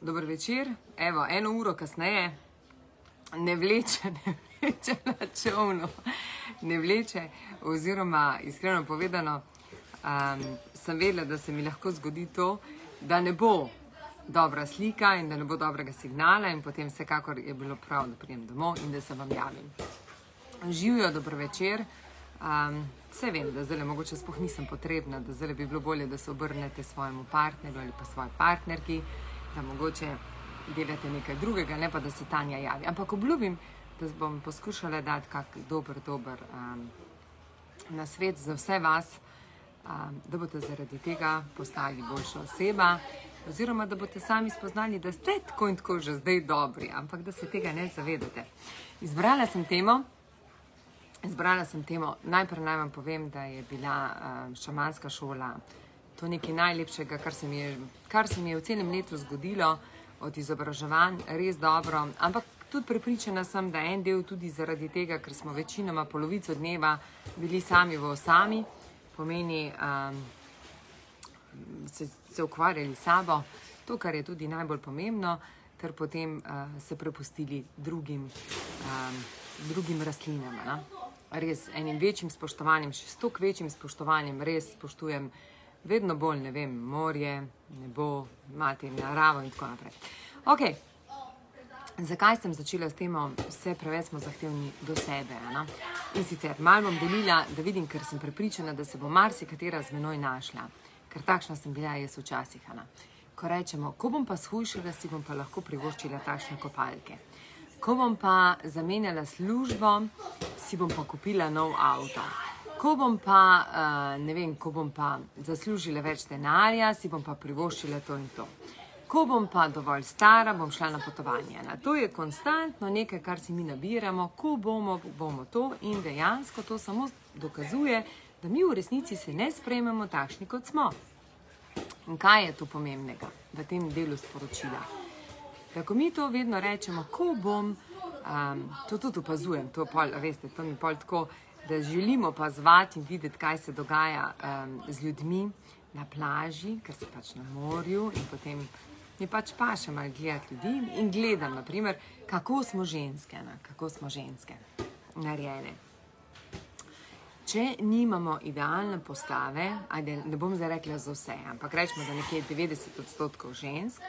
Dober večer. Evo, 1 uro kasneje ne vleče na čovnu. Ne vleče, oziroma iskreno povedano, sem vedela, da se mi lahko zgodi to, da ne bo dobra slika in da ne bo dobrega signala in potem vsekakor je bilo prav, da prijem domov in da se vam javim. Živijo, dober večer. Vse vem, da zdaj mogoče sploh nisem potrebna, da zdaj bi bilo bolje, da se obrnete svojemu partnerju ali pa svoji partnerki, da mogoče delate nekaj drugega, ne pa da se Tanja javi. Ampak obljubim, da bom poskušala dati kak dober nasvet za vse vas, da boste zaradi tega postali boljša oseba, oziroma da boste sami spoznali, da ste tako in tako že zdaj dobri, ampak da se tega ne zavedate. Izbrala sem temo, najprej naj vam povem, da je bila šamanska šola to nekaj najlepšega, kar se mi je v celem letu zgodilo od izobraževanj, res dobro, ampak tudi prepričana sem, da en del tudi zaradi tega, ker smo večinoma polovico dneva bili sami v osami, pomeni se ukvarjali s sabo, to, kar je tudi najbolj pomembno, ter potem se prepustili drugim rastlinam. Ne? Res enim večjim spoštovanjem, še 100 večjim spoštovanjem, res spoštujem vedno bolj, ne vem, morje, nebo, imate naravo in tako naprej. Ok, zakaj sem začela s temo, vse preveč smo zahtevni do sebe, ne? In sicer malo bom delila, da vidim, ker sem prepričana, da se bo marsikatera z menoj našla, ker takšna sem bila jaz včasih, ne? Ko rečemo, ko bom pa shujšala, si bom pa lahko privoščila takšne kopalke. Ko bom pa zamenjala službo, si bom pa kupila nov avto. Ko bom pa, ne vem, ko bom pa zaslužila več denarja, si bom pa privoščila to in to. Ko bom pa dovolj stara, bom šla na potovanje. To je konstantno nekaj, kar si mi nabiramo, ko bomo to, in dejansko to samo dokazuje, da mi v resnici se ne sprejmemo takšni, kot smo. In kaj je tu pomembnega v tem delu sporočila? Da ko mi to vedno rečemo, ko bom, to tudi opazujem, to mi pol tako, da želimo opazovati in videti, kaj se dogaja z ljudmi na plaži, ker se pač na morju, in potem mi pač paše malo gledati ljudi in gledam, naprimer, kako smo ženske narejene. Če nimamo idealne postave, ne bom zdaj rekla za vse, ampak rečemo, da nekje 90% žensk,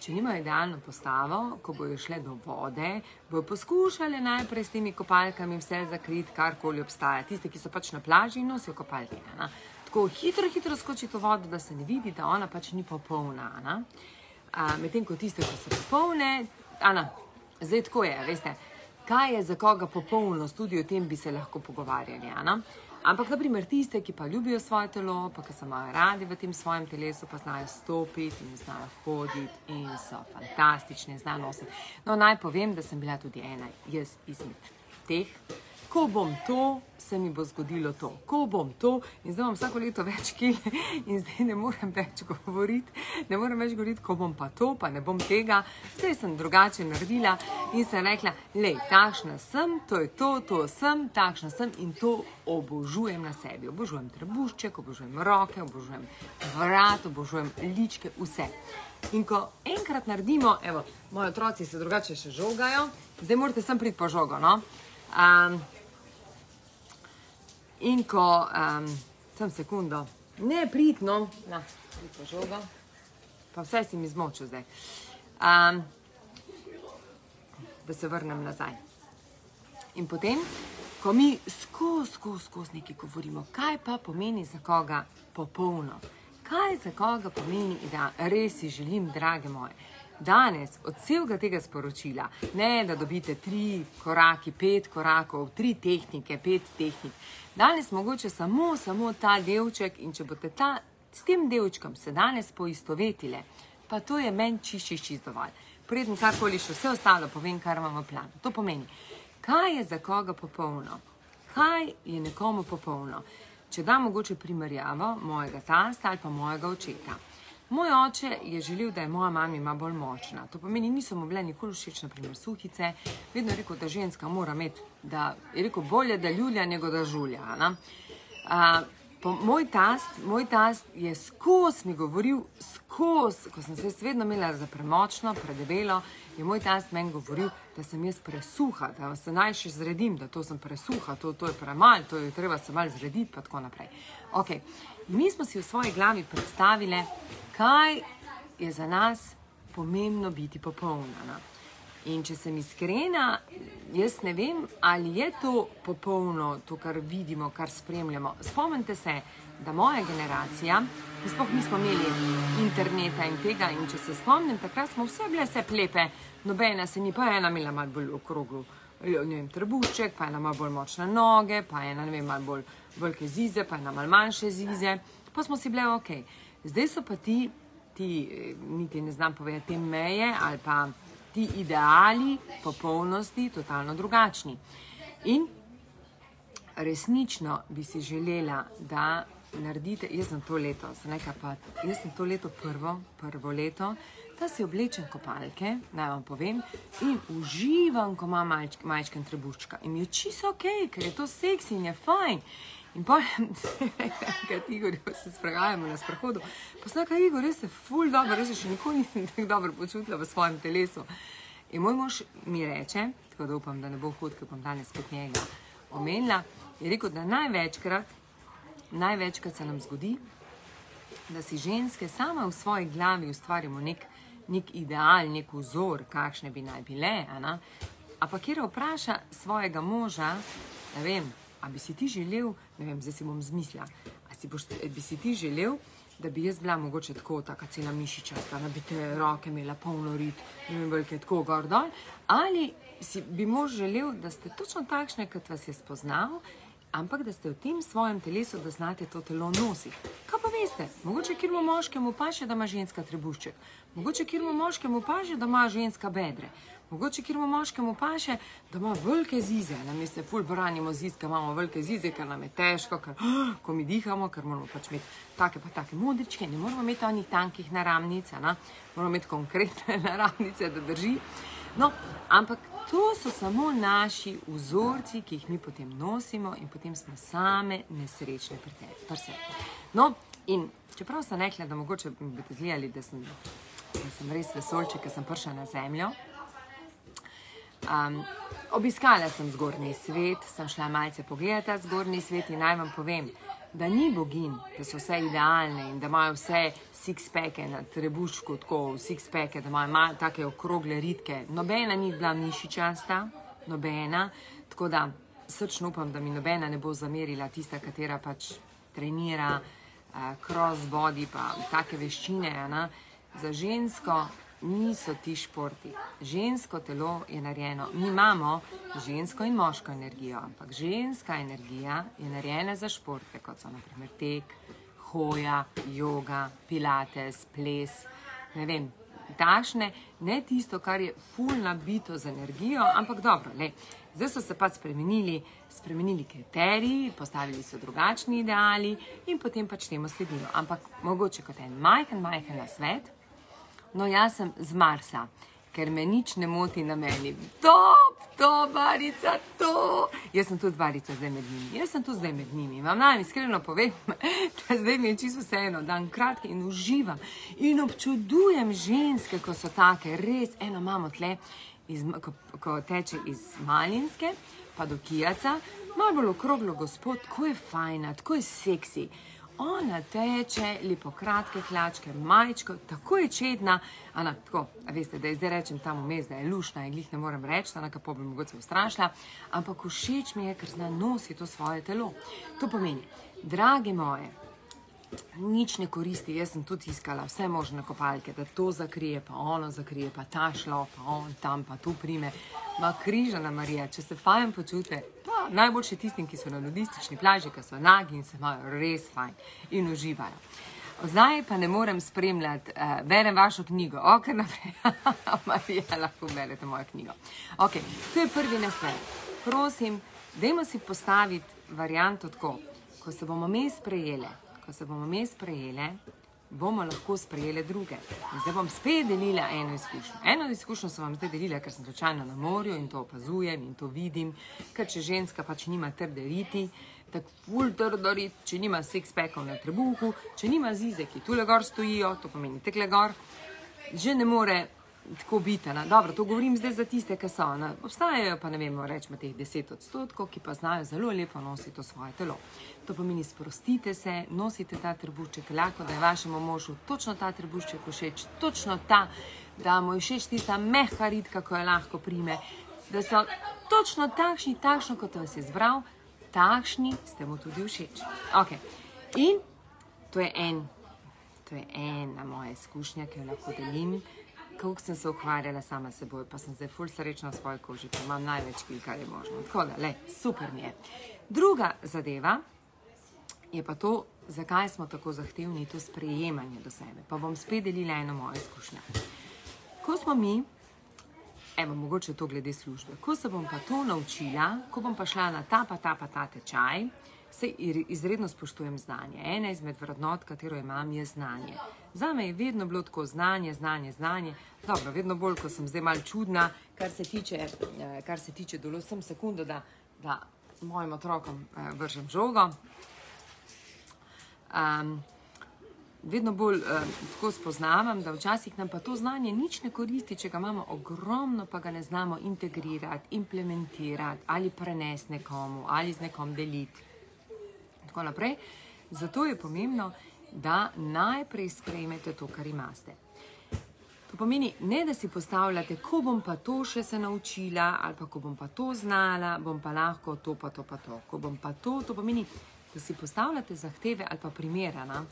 če nimajo idealno postavo, ko bojo šle do vode, bojo poskušale najprej s temi kopalkami vse zakriti, karkoli obstaja. Tiste, ki so pač na plaži in nosijo kopalke. Tako hitro skočiti v vodo, da se ne vidi, da ona pač ni popolna. Medtem ko tiste, ko so popolne, zdaj tako je, veste, kaj je za koga popolnost, tudi o tem bi se lahko pogovarjali. Ampak, naprimer, tiste, ki pa ljubijo svoje telo, pa ki so malo radi v tem svojem telesu, pa znajo stopiti in znajo hoditi in so fantastične, znajo nositi. No, naj povem, da sem bila tudi ena jaz izmed teh. Ko bom to, se mi bo zgodilo to. Ko bom to, in zdaj imam vsako leto več kil in zdaj ne morem več govoriti, ko bom pa to, pa ne bom tega. Zdaj sem drugače naredila in sem rekla, lej, takšna sem, to je to sem, takšna sem in to obožujem na sebi. Obožujem trebušček, obožujem roke, obožujem vrat, obožujem ličke, vse. In ko enkrat naredimo, evo, moji otroci se drugače še žogajo, zdaj morate sem priti po žogo, no? In ko, sem sekundo, ne pridno, prid po žogo, pa vse si mi zmočil zdaj, da se vrnem nazaj. In potem, ko mi skozi nekaj govorimo, kaj pa pomeni za koga popolno, kaj za koga pomeni, da res si želim, drage moje, danes od celega tega sporočila, ne da dobite 3 koraki, 5 korakov, 3 tehnike, 5 tehnik. Danes mogoče samo ta delček, in če boste s tem delčkom se danes poistovetile, pa to je meni čisto dovolj. Preden karkoli še vse ostalo povem, kar imam v planu. To pomeni, kaj je za koga popolno? Kaj je nekomu popolno? Če dam mogoče primerjavo mojega tasta ali pa mojega očeta. Moj oče je želel, da je moja mama bolj močna. To pomeni, niso mu bile nikoli všeč, naprimer, suhice. Vedno je rekel, da ženska mora imeti, da je rekel, bolje, da ljulja, nego da žulja. Moj tast je skozi mi govoril, ko sem se vedno imela za premočno, predebelo, je moj tast meni govoril, da sem jaz presuha, da se naj še zredim, da to sem presuha, to je premalj, to je treba se malo zrediti, pa tako naprej. Ok, mi smo si v svoji glavi predstavili, kaj je za nas pomembno biti popolna. In če sem iskrena, jaz ne vem, ali je to popolno, to, kar vidimo, kar spremljamo. Spomnite se, da moja generacija, mi sploh nismo imeli interneta in tega, in če se spomnim, takrat smo vse bile lepe, nobena se ni, pa ena imela malo bolj okroglo, ne vem, trebušček, pa ena malo bolj močne noge, pa ena, ne vem, malo bolj velike zize, pa ena malo manjše zize, pa smo si bile ok. Zdaj so pa ti, niti ne znam povedati, te meje ali pa ti ideali popolnosti totalno drugačni. In resnično bi si želela, da naredite, jaz sem to leto prvo leto, da si oblečem kopalke, naj vam povem, in uživam, ko imam majčken trebuščka. In mi je čisto ok, ker je to seksi in je fajn. In potem, kad Igor, se sprehajamo na sprehodu, pa sem nekaj, Igor, res je ful dobro, res je še nikoli nisem tako dobro počutila v svojem telesu. In moj mož mi reče, tako da upam, da ne bo hud, ker bom danes spet njega omenila, je rekel, da največkrat se nam zgodi, da si ženske same v svoji glavi ustvarimo nek ideal, nek vzor, kakšne bi naj bile, ampak kjer vpraša svojega moža, ne vem, a bi si ti želel, ne vem, zdaj si bom zmislila, bi si ti želel, da bi jaz bila mogoče tako, taka cela mišičasta, da bi te roke imela polno rit, ne vem, velike tako gor dol, ali bi mož želel, da ste točno takšne, kot vas je spoznal, ampak da ste v tem svojem telesu, da znate to telo nositi. Kaj pa veste, mogoče kjermu moškemu paše, da ima ženska trebušček, mogoče kjermu moškemu paše, da ima ženska bedre, mogoče kjermu moškemu paše, da ima velike zize, mi se ful branimo ziz, ker imamo velike zize, ker nam je težko, ko mi dihamo, ker moramo pač imeti take modričke, ne moramo imeti onih tankih naramnic, moramo imeti konkretne naramnice, da drži. No, ampak to so samo naši vzorci, ki jih mi potem nosimo in potem smo same nesrečne pri sebi. No, in čeprav sem rekla, da mogoče boste zgledali, da sem res vesolček, ker sem prišla na zemljo, obiskala sem zgornji svet, sem šla malce pogledati zgornji svet in naj vam povem, da ni bogin, da so vse idealne in da imajo vse six-packe na trebuščku, tako six-packe, da imajo take okrogle ritke. Nobena ni bila mišičasta, nobena, tako da srčno upam, da mi nobena ne bo zamerila tista, katera pač trenira crossbody pa take veščine. Za žensko niso ti športi. Žensko telo je narejeno. Mi imamo žensko in moško energijo, ampak ženska energija je narejena za športe, kot so naprimer tek, hoja, joga, pilates, ples, ne vem, takšne, ne tisto, kar je ful nabito z energijo, ampak dobro, zdaj so se pa spremenili kriteriji, postavili so drugačni ideali in potem pač temu sledimo. Ampak mogoče kot en majhen nasvet, no, jaz sem z Marsa, ker me nič ne moti na meni. To, Barica, to! Jaz sem tudi Barica zdaj med njimi. Vam naj iskreno povem, da zdaj mi je čisto vseeno, dan kratki in uživam. In občudujem ženske, ko so take, res, eno imamo tle, ko teče iz Malinske, pa do Kijaca, malo bolj okroglo gospod, tako je fajna, tako je seksi. Ona teče, lepo kratke hlačke, majčko, tako je čedna, tako, veste, da zdaj rečem tam vmes, da je lušna in glih ne morem reči, pa bi mogoče ustrašila, ampak všeč mi je, ker zna nositi to svoje telo. To pomeni, drage moje, nič ne koristi, jaz sem tudi iskala vse možne kopalke, da to zakrije, pa ono zakrije, pa ta šlo, pa on tam, pa tu prime. Ma križana Marija, če se fajn počute, pa najboljše tistim, ki so na nudistični plaži, ki so nagi in se imajo res fajn in uživajo. Zdaj pa ne morem spremljati, berem vašo knjigo, ok, naprej, Marija, lahko berete mojo knjigo. Ok, to je prvi nasvet. Prosim, dajmo si postaviti varianto tako, ko se bomo mes sprejele, bomo lahko sprejeli druge. In zdaj bom spet delila eno izkušnjo. Eno izkušnjo sem vam zdaj delila, ker sem slučajno na morju in to opazujem in to vidim, ker če ženska pač nima trde riti, tako ful trdo rit, če nima six-packov na trebuhu, če nima zize, ki tule gor stojijo, to pomeni tekle gor, že ne more tako biti. Dobro, to govorim zdaj za tiste, ki so. Obstajajo pa, ne vemo, rečemo teh 10%, ki pa znajo zelo lepo nositi to svoje telo. To pomeni, sprostite se, nosite ta trebušček, lahko da je vašemu možu točno ta trebušček všeč, točno ta, da mu je všeč tista mehka ritka, ko jo lahko prime, da so točno takšno, kot vas je zbral, takšni ste mu tudi všeč. Ok, in to je ena moja izkušnja, ki jo lahko delim, kako sem se ukvarjala sama s seboj, pa sem zdaj ful srečna v svoji koži, pa imam največ kil, kar je možno. Tako da, super mi je. Druga zadeva je pa to, zakaj smo tako zahtevni, to sprejemanje do sebe. Pa bom spet delila eno mojo izkušnjo. Ko smo mi, evo, mogoče to glede službe, ko se bom pa to naučila, ko bom pa šla na ta tečaj, se izredno spoštujem znanje. Ena izmed vrednot, katero imam, je znanje. Zame je vedno bilo tako znanje. Dobro, vedno bolj, ko sem zdaj malo čudna, kar se tiče določen sekundo, da mojim otrokom vržem žogo. Vedno bolj tako spoznavam, da včasih nam pa to znanje nič ne koristi, če ga imamo ogromno, pa ga ne znamo integrirati, implementirati ali prenesti nekomu ali z nekom deliti. Tako naprej. Zato je pomembno, da najprej sprejmete to, kar imate. To pomeni, ne da si postavljate, ko bom pa to še se naučila, ali pa ko bom pa to znala, bom pa lahko to, pa to, pa to. Ko bom pa to pomeni, da si postavljate zahteve ali pa primerana.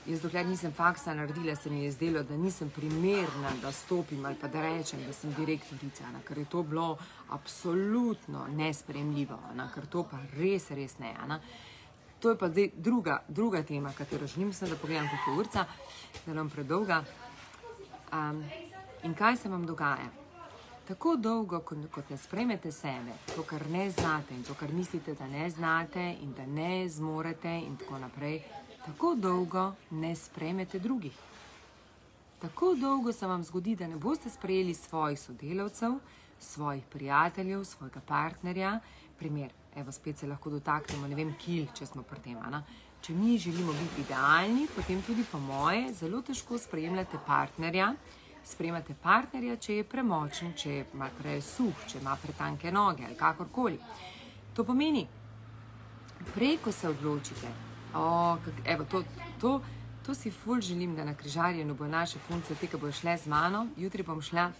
Jaz dokler nisem faksa naredila, se mi je zdelo, da nisem primerna, da stopim ali pa da rečem, da sem direktorica, ker je to bilo absolutno nesprejemljivo, ker to pa res ne. To je pa zdaj druga tema, katero želim, da pogledam kot urca, da nam predolga. In kaj se vam dogaja? Tako dolgo, kot ne sprejmete sebe, to, kar ne znate in to, kar mislite, da ne znate in da ne zmorete in tako naprej, tako dolgo ne sprejmete drugih. Tako dolgo se vam zgodi, da ne boste sprejeli svojih sodelavcev, svojih prijateljev, svojega partnerja. Primer, evo, spet se lahko dotaknemo, ne vem, kil, če smo pri tem. Če mi želimo biti idealni, potem tudi po moje zelo težko sprejemate partnerja. Sprejemate partnerja, če je premočen, če je malo presuh, če ima pretanke noge ali kakorkoli. To pomeni, prej, ko se odločite, evo, to si ful želim, da na križarjenju bo naše punce, te, ki bojo šle z mano, jutri bom šla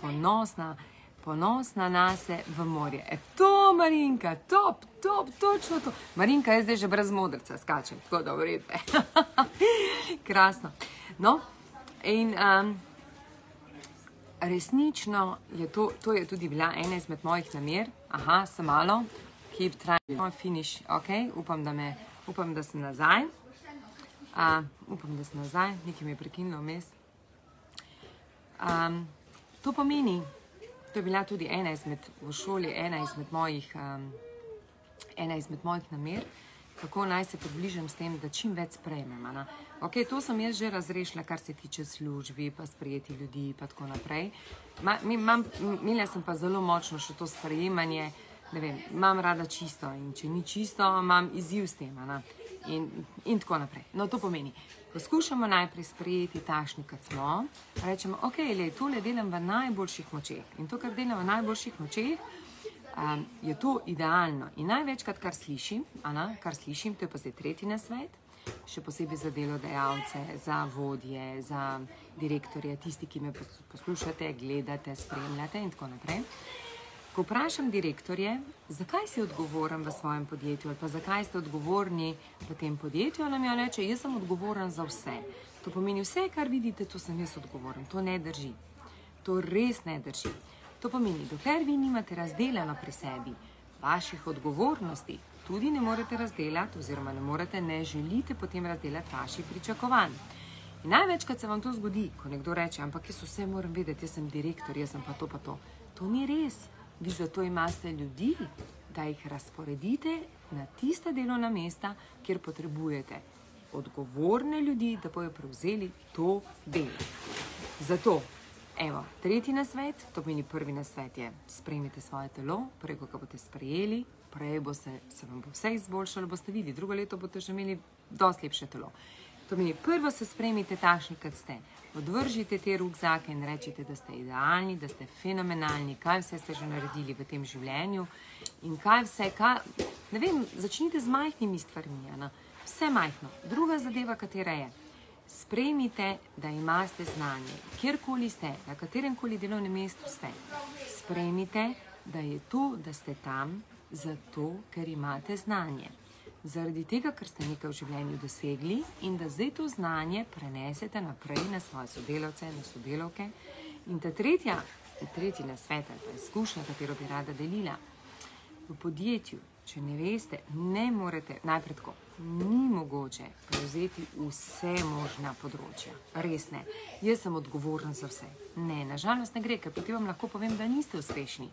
ponosna nase v morje. To, Marinka, top, točno to. Marinka, jaz zdaj že brez modrca skačem, tako da vrede. Krasno. No, in resnično je to je tudi bila ena izmed mojih namer. Aha, sem malo, keep trying, finish, ok, upam, da sem nazaj. Nekaj mi je prekinilo vmes. To pomeni, to je bila tudi v šoli ena izmed mojih namer, kako naj se približam s tem, da čim več sprejmem. Ok, to sem jaz že razrešila, kar se tiče službi, pa sprejeti ljudi, pa tako naprej. Imela sem pa zelo močno še to sprejemanje, ne vem, imam rada čisto in če ni čisto, imam izziv s tem. In tako naprej. No, to pomeni, poskušamo najprej sprejeti takšni, kot smo, rečemo, ok, tole delam v najboljših močeh. In to, kar delam v najboljših močeh, je to idealno. In največkrat, kar slišim, to je pa zdaj tretji nasvet, še posebej za delodajalce, za vodje, za direktorje, tisti, ki me poslušate, gledate, spremljate in tako naprej. Ko vprašam direktorje, zakaj si odgovoren v svojem podjetju ali pa zakaj ste odgovorni v tem podjetju, nam jo reče, jaz sem odgovoren za vse. To pomeni vse, kar vidite, to sem jaz odgovoren. To ne drži. To res ne drži. To pomeni, dokler vi nimate razdeljeno pri sebi vaših odgovornosti, tudi ne morete razdelati oziroma ne želite potem razdelati vaših pričakovanj. In največkrat se vam to zgodi, ko nekdo reče, ampak jaz vse moram vedeti, jaz sem direktor, jaz sem pa to, pa to. To ni res. Vi zato imate ljudi, da jih razporedite na tista delovna mesta, kjer potrebujete odgovorne ljudi, da bojo prevzeli to delo. Zato, evo, tretji nasvet, to pomeni prvi nasvet je, sprejmite svoje telo, prej, ko ga boste sprejeli, prej se vam bo vse izboljšalo, boste videli, drugo leto boste že imeli dosti lepše telo. To pomeni, prvo se sprejmite takšni, kot ste. Odvržite te rukzake in rečite, da ste idealni, da ste fenomenalni, kaj vse ste že naredili v tem življenju in kaj vse, ne vem, začnite z majhnimi stvarmi, vse majhno. Druga zadeva, katera je, sprejmite, da imate znanje, kjerkoli ste, na kateremkoli delovnem mestu ste. Sprejmite, da je to, da ste tam, zato, ker imate znanje. Zaradi tega, ker ste nekaj v življenju dosegli in da zdaj to znanje prenesete naprej na svoje sodelavce, na sodelavke. In tretji nasvet ali pa izkušnja, katero bi rada delila. V podjetju, če ne veste, ne morete, najprej tako, ni mogoče prevzeti vse možna področja. Res ne. Jaz sem odgovorna za vse. Ne, nažalost ne gre, ker potem vam lahko povem, da niste uspešni.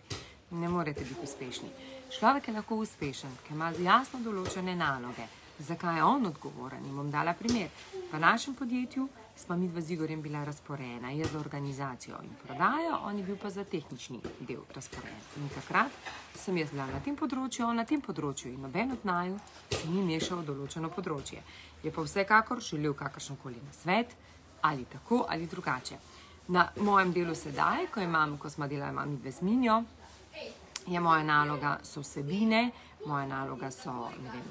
Ne morete biti uspešni. Človek je lahko uspešen, ker ima jasno določene naloge. Zakaj je on odgovoren? In bom dala primer. V našem podjetju smo midva z Igorjem bila razporejena. Jaz za organizacijo in prodajo, on je bil pa za tehnični del razporejen. In takrat sem jaz bila na tem področju, on na tem področju in noben od naju se ni mešal v določeno področje. Je pa vsekakor želel kakršenkoli nasvet, ali tako ali drugače. Na mojem delu sedaj, ko smo delali midve z Minjo, je moja naloga so vsebine, moja naloga so, ne vem,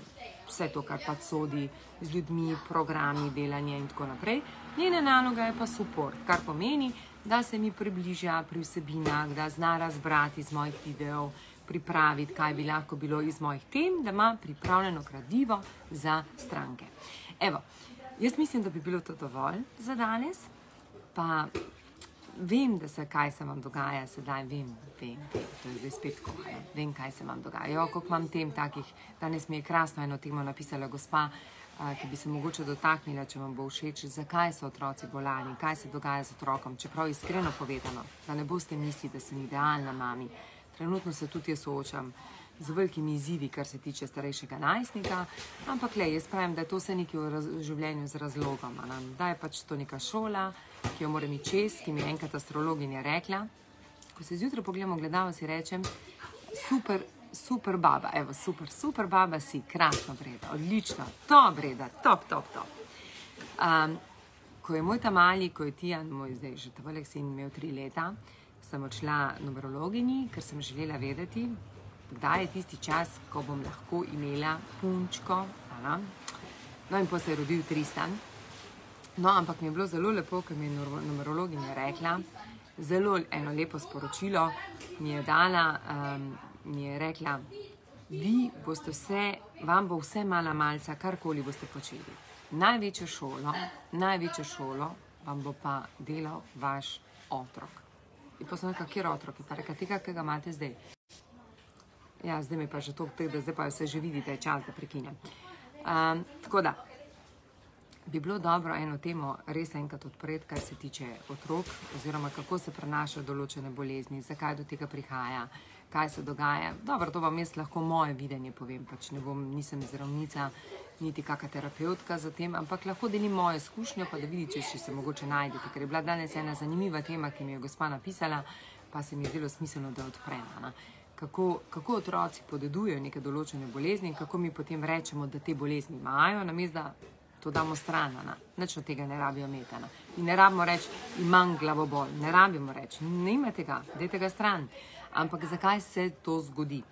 vse to, kar pač sodi z ljudmi, programi, delanje in tako naprej. Njena naloga je pa support, kar pomeni, da se mi približa pri vsebinah, da zna razbrati iz mojih videov, pripraviti, kaj bi lahko bilo iz mojih tem, da ima pripravljeno gradivo za stranke. Evo, jaz mislim, da bi bilo to dovolj za danes, pa vem, kaj se vam dogaja sedaj, vem, to je zdaj spet tako, vem, kaj se vam dogaja. Jo, koliko imam tem takih, danes mi je krasno eno temo napisala gospa, ki bi se mogoče dotaknila, če vam bo všeč, zakaj so otroci bolani, kaj se dogaja z otrokom, čeprav iskreno povedano, da ne boste mislili, da sem idealna mami. Trenutno se tudi jaz soočam z velikimi izzivi, kar se tiče starejšega najstnika, ampak jaz pravim, da je to vse nekaj v življenju z razlogom, da je pač to neka šola, ki jo moram iti čez, ki mi je enkrat astrologinja rekla. Ko se zjutraj pogledam v gledalo, si rečem, super baba, evo, super baba si, krasno breda, odlično, top breda, top. Ko je moj mali, ko je Tijan, moj zdaj že tavalek sin imel 3 leta, sem odšla numerologinji, ker sem želela vedeti, kdaj je tisti čas, ko bom lahko imela punčko. No in potem se je rodil Tristan. No, ampak mi je bilo zelo lepo, ker mi je numerologinja rekla, zelo eno lepo sporočilo mi je dala, mi je rekla, vi boste vse, vam bo vse mala malca, karkoli boste počeli. Največjo šolo vam bo pa delal vaš otrok. In potem sem rekla, kjer otrok? In pa rekla, tega, ki ga imate zdaj. Ja, zdaj mi pa že to, da zdaj pa se že vidi, da je čas, da prekinem. Tako da, bi bilo dobro eno temo res enkrat odpreti, kar se tiče otrok, oziroma kako se prenašajo določene bolezni, zakaj do tega prihaja, kaj se dogaja. Dobro, to vam jaz lahko moje videnje povem, pač nisem zdravnica, niti kakšna terapeutka za tem, ampak lahko delim mojo izkušnjo, pa da vidite, če se mogoče najdete, ker je bila danes ena zanimiva tema, ki mi je gospa napisala, pa se mi je zelo smiselno, da odprem. Kako otroci podedujejo neke določene bolezni in kako mi potem rečemo, da te bolezni imajo, namesto da to damo stran, nič od tega ne rabijo imeti. In ne rabimo reči, imam glavobol, ne rabimo reči, ne imate ga, dajte ga stran. Ampak zakaj se to zgodi?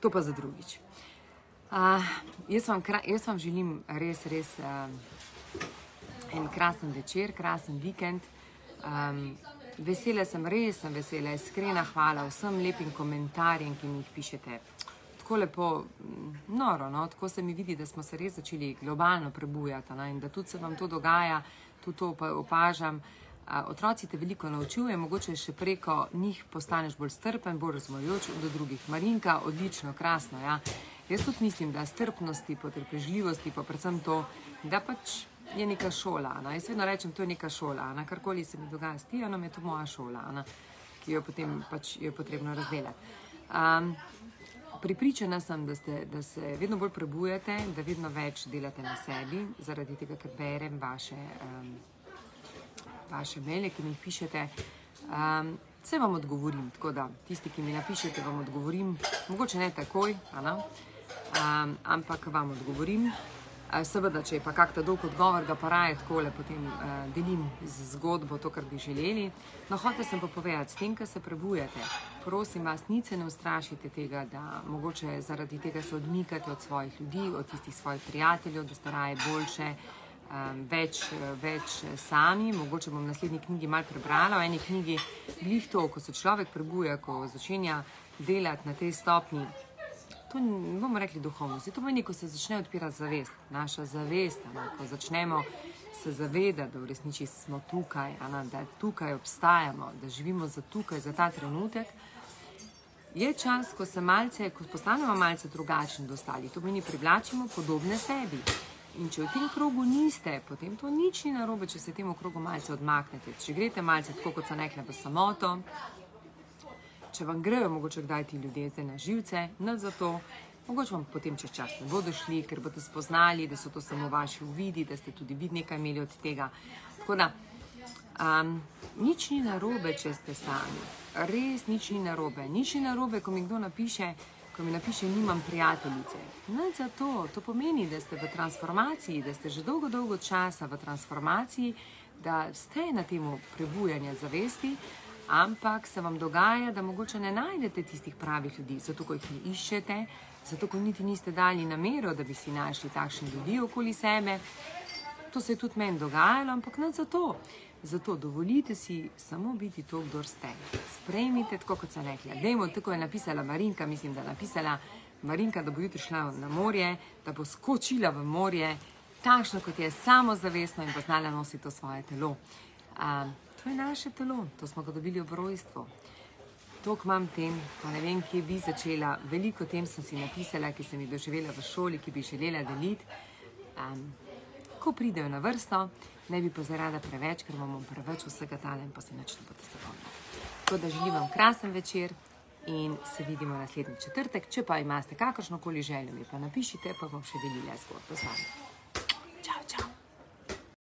To pa za drugič. Jaz vam želim res en krasen večer, krasen vikend. Vesela sem, res sem vesela, iskrena hvala vsem lepim komentarjem, ki mi jih pišete. Tako lepo, noro, tako se mi vidi, da smo se res začeli globalno prebujati in da tudi se vam to dogaja, tudi to opažam. Otroci te veliko naučujejo, mogoče še preko njih postaneš bolj strpen, bolj razumljajoč do drugih. Marinka, odlično, krasno, ja. Jaz tudi mislim, da strpnosti, potrpežljivosti, pa predvsem to, da pač je neka šola. Jaz vedno rečem, to je neka šola. Karkoli se mi dogaja s Tijanom, je to moja šola, ki jo potem pač je potrebno razdelati. Prepričana sem, da se vedno bolj prebujate, da vedno več delate na sebi, zaradi tega, ker berem vaše maile, ki mi jih pišete. Se vam odgovorim, tako da tisti, ki mi napišete, vam odgovorim, mogoče ne takoj, ampak vam odgovorim. Seveda, če je pa kakta dolg odgovor, ga pa raje takole potem delim z zgodbo, to, kar bi želeli. No, hotel sem pa povedati, s tem, kar se prebujate, prosim vas, nič se ne ustrašite tega, da mogoče zaradi tega se odmikate od svojih ljudi, od tistih svojih prijateljev, da ste raje boljše, več sami. Mogoče bom v naslednji knjigi malo prebrala, v eni knjigi glih to, ko se človek prebuja, ko začenja delati na tej stopni, to ne bomo rekli duhovnosti, to pomeni, ko se začne odpirati zavest, naša zavest, ko začnemo se zavedati, da v resnici smo tukaj, da tukaj obstajamo, da živimo za tukaj, za ta trenutek, je čas, ko postanemo malce drugačni do ostalih, to pomeni, privlačimo podobne sebi. In če v tem krogu niste, potem to nič ni narobe, če se temu krogu malce odmaknete. Če greste malce tako, kot sem rekla, v samoto, če vam grejo mogoče kdaj ti ljudje zdaj na živce, nič za to, mogoče vam potem čez čas ne bodo šli, ker boste spoznali, da so to samo vaši uvidi, da ste tudi vi nekaj imeli od tega. Tako da, nič ni narobe, če ste sami. Res nič ni narobe. Nič ni narobe, ko mi kdo napiše, nimam prijateljice. Nič za to. To pomeni, da ste v transformaciji, da ste že dolgo časa v transformaciji, da ste na temu prebujanja zavesti, ampak se vam dogaja, da mogoče ne najdete tistih pravih ljudi, zato ko jih ne iščete, zato ko niti niste dali namero, da bi si našli takšne ljudi okoli sebe. To se je tudi meni dogajalo, ampak nič za to. Zato dovolite si samo biti to, kdor ste. Sprejmite, tako kot sem rekla. Dajmo, tako je napisala Marinka, mislim, da je napisala Marinka, da bo jutri šla na morje, da bo skočila v morje, takšno kot je, samozavestno in bo znala nositi to svoje telo. To je naše telo, to smo ga dobili ob rojstvu. Tok imam tem, pa ne vem, kje bi začela. Veliko tem sem si napisala, ki sem jih doživela v šoli, ki bi želela deliti. Ko pridejo na vrsto, ne bi pozarada preveč, ker vam bom preveč vsega dala in pa se nič ne boste zapomnili. Tako da želim vam krasen večer in se vidimo naslednji četrtek. Če pa imate kakršnokoli željo, mi pa napišite, pa bom še delila zgodbo z vami.